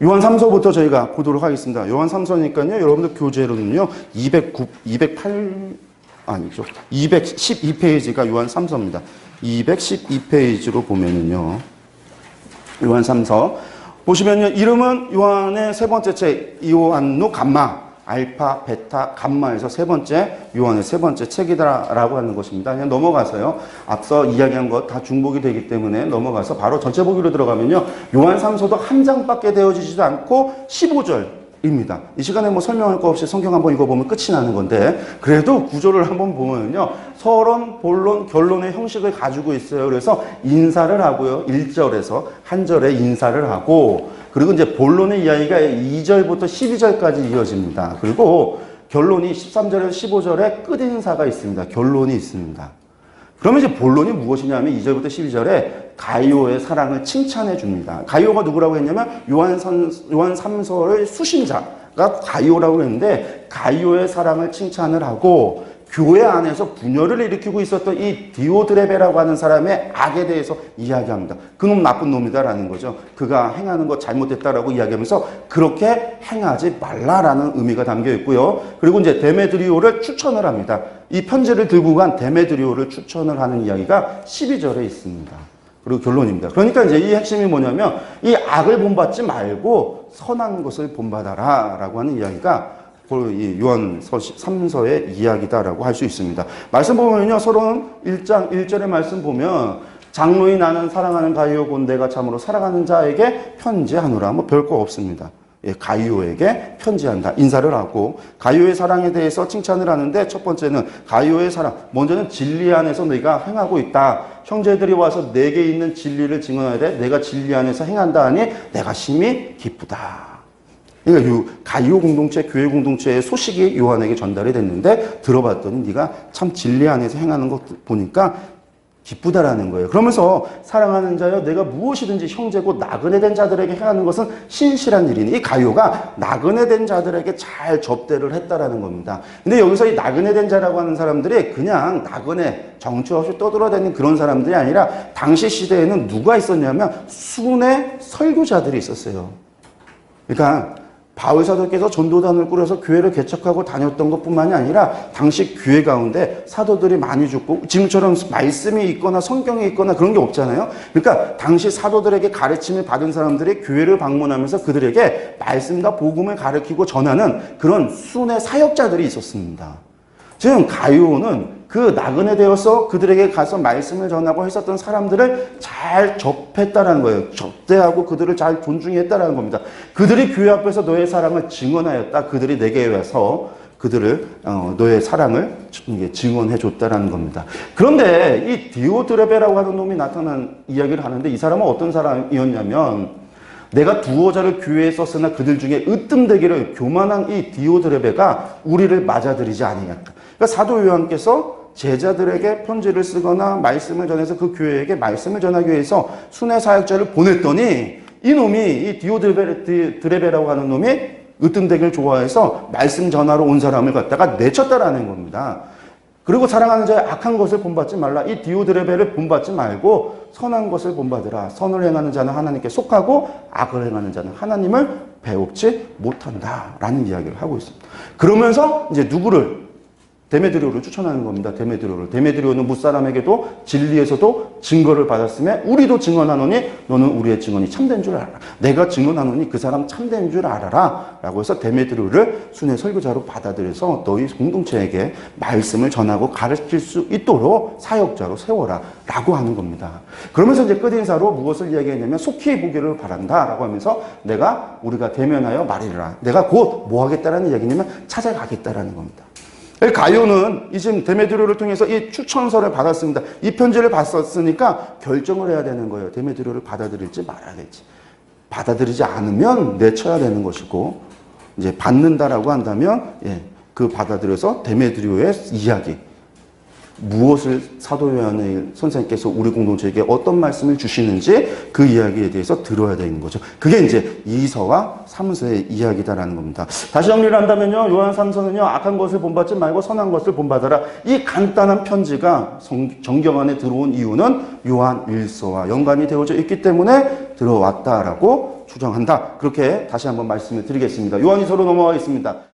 요한 3서부터 저희가 보도록 하겠습니다. 요한 3서니까요, 여러분들 교재로는요, 212페이지가 요한 3서입니다. 212페이지로 보면은요, 요한 3서. 보시면요, 이름은 요한의 세 번째 책, 요한노 감마. 알파, 베타, 감마에서 세 번째, 요한의 세 번째 책이다라고 하는 것입니다. 그냥 넘어가서요. 앞서 이야기한 것 다 중복이 되기 때문에 넘어가서 바로 전체 보기로 들어가면요. 요한 3서도 한 장밖에 되어지지도 않고 15절입니다. 이 시간에 뭐 설명할 거 없이 성경 한번 읽어보면 끝이 나는 건데, 그래도 구조를 한번 보면요. 서론, 본론, 결론의 형식을 가지고 있어요. 그래서 인사를 하고요. 1절에서 한 절에 인사를 하고, 그리고 이제 본론의 이야기가 2절부터 12절까지 이어집니다. 그리고 결론이 13절에서 15절에 끝인사가 있습니다. 결론이 있습니다. 그러면 이제 본론이 무엇이냐면 2절부터 12절에 가이오의 사랑을 칭찬해 줍니다. 가이오가 누구라고 했냐면 요한 3서의 수신자가 가이오라고 했는데, 가이오의 사랑을 칭찬을 하고 교회 안에서 분열을 일으키고 있었던 이 디오드레베라고 하는 사람의 악에 대해서 이야기합니다. 그놈 나쁜 놈이다라는 거죠. 그가 행하는 거 잘못됐다라고 이야기하면서 그렇게 행하지 말라라는 의미가 담겨 있고요. 그리고 이제 데메드리오를 추천을 합니다. 이 편지를 들고 간 데메드리오를 추천을 하는 이야기가 12절에 있습니다. 그리고 결론입니다. 그러니까 이제 이 핵심이 뭐냐면 이 악을 본받지 말고 선한 것을 본받아라 라고 하는 이야기가 이 요한 3서의 이야기다라고 할 수 있습니다. 말씀 보면요. 서론 1장 1절의 말씀 보면 장로인 나는 사랑하는 가이오 곧 내가 참으로 사랑하는 자에게 편지하노라. 뭐 별거 없습니다. 예, 가이오에게 편지한다. 인사를 하고 가이오의 사랑에 대해서 칭찬을 하는데, 첫 번째는 가이오의 사랑. 먼저는 진리 안에서 네가 행하고 있다. 형제들이 와서 내게 있는 진리를 증언하되 내가 진리 안에서 행한다 하니 내가 심히 기쁘다. 그러니까 이 가이오 공동체, 교회 공동체의 소식이 요한에게 전달이 됐는데, 들어봤더니 네가 참 진리 안에서 행하는 것 보니까 기쁘다라는 거예요. 그러면서 사랑하는 자여 내가 무엇이든지 형제 곧 나그네 된 자들에게 행하는 것은 신실한 일이니, 이 가이오가 나그네 된 자들에게 잘 접대를 했다라는 겁니다. 근데 여기서 이 나그네 된 자라고 하는 사람들이 그냥 나그네 정처 없이 떠돌아다니는 그런 사람들이 아니라 당시 시대에는 누가 있었냐면 순회 설교자들이 있었어요. 그러니까 바울 사도께서 전도단을 꾸려서 교회를 개척하고 다녔던 것뿐만이 아니라 당시 교회 가운데 사도들이 많이 죽고, 지금처럼 말씀이 있거나 성경이 있거나 그런 게 없잖아요. 그러니까 당시 사도들에게 가르침을 받은 사람들이 교회를 방문하면서 그들에게 말씀과 복음을 가르치고 전하는 그런 순회 사역자들이 있었습니다. 지금 가이오는 그 나그네 되어서 그들에게 가서 말씀을 전하고 했었던 사람들을 잘 접했다라는 거예요. 접대하고 그들을 잘 존중했다라는 겁니다. 그들이 교회 앞에서 너의 사랑을 증언하였다. 그들이 내게 와서 그들을 너의 사랑을 증언해 줬다라는 겁니다. 그런데 이 디오드레베라고 하는 놈이 나타난 이야기를 하는데, 이 사람은 어떤 사람이었냐면, 내가 두어 자를 교회에 썼으나 그들 중에 으뜸되기를 교만한 이 디오드레베가 우리를 맞아들이지 아니하였다. 그러니까 사도 요한께서 제자들에게 편지를 쓰거나 말씀을 전해서 그 교회에게 말씀을 전하기 위해서 순회 사역자를 보냈더니, 이 놈이, 이 디오드레베라고 하는 놈이 으뜸되기를 좋아해서 말씀 전하러 온 사람을 갖다가 내쳤다라는 겁니다. 그리고 사랑하는 자의 악한 것을 본받지 말라. 이 디오드레베를 본받지 말고 선한 것을 본받으라. 선을 행하는 자는 하나님께 속하고 악을 행하는 자는 하나님을 배웁지 못한다 라는 이야기를 하고 있습니다. 그러면서 이제 누구를? 데메드리오를 추천하는 겁니다. 데메드리오는 무사람에게도 진리에서도 증거를 받았으며 우리도 증언하노니 너는 우리의 증언이 참된 줄 알아라. 내가 증언하노니 그 사람 참된 줄 알아라 라고 해서 데메드리오를 순회 설교자로 받아들여서 너희 공동체에게 말씀을 전하고 가르칠 수 있도록 사역자로 세워라 라고 하는 겁니다. 그러면서 이제 끝인사로 무엇을 이야기했냐면, 속히 보기를 바란다 라고 하면서 우리가 대면하여 말이라. 내가 곧 뭐 하겠다라는 이야기냐면 찾아가겠다라는 겁니다. 가이오는 지금 데메드리오를 통해서 이 추천서를 받았습니다. 이 편지를 받았으니까 결정을 해야 되는 거예요. 데메드리오를 받아들일지 말아야 될지. 받아들이지 않으면 내쳐야 되는 것이고, 이제 받는다라고 한다면 그 받아들여서 데메드리오의 이야기, 무엇을 사도 요한의 선생님께서 우리 공동체에게 어떤 말씀을 주시는지 그 이야기에 대해서 들어야 되는 거죠. 그게 이제 2서와 3서의 이야기다라는 겁니다. 다시 정리를 한다면요. 요한 3서는요. 악한 것을 본받지 말고 선한 것을 본받아라. 이 간단한 편지가 정경 안에 들어온 이유는 요한 1서와 연관이 되어져 있기 때문에 들어왔다라고 추정한다. 그렇게 다시 한번 말씀을 드리겠습니다. 요한 2서로 넘어가겠습니다.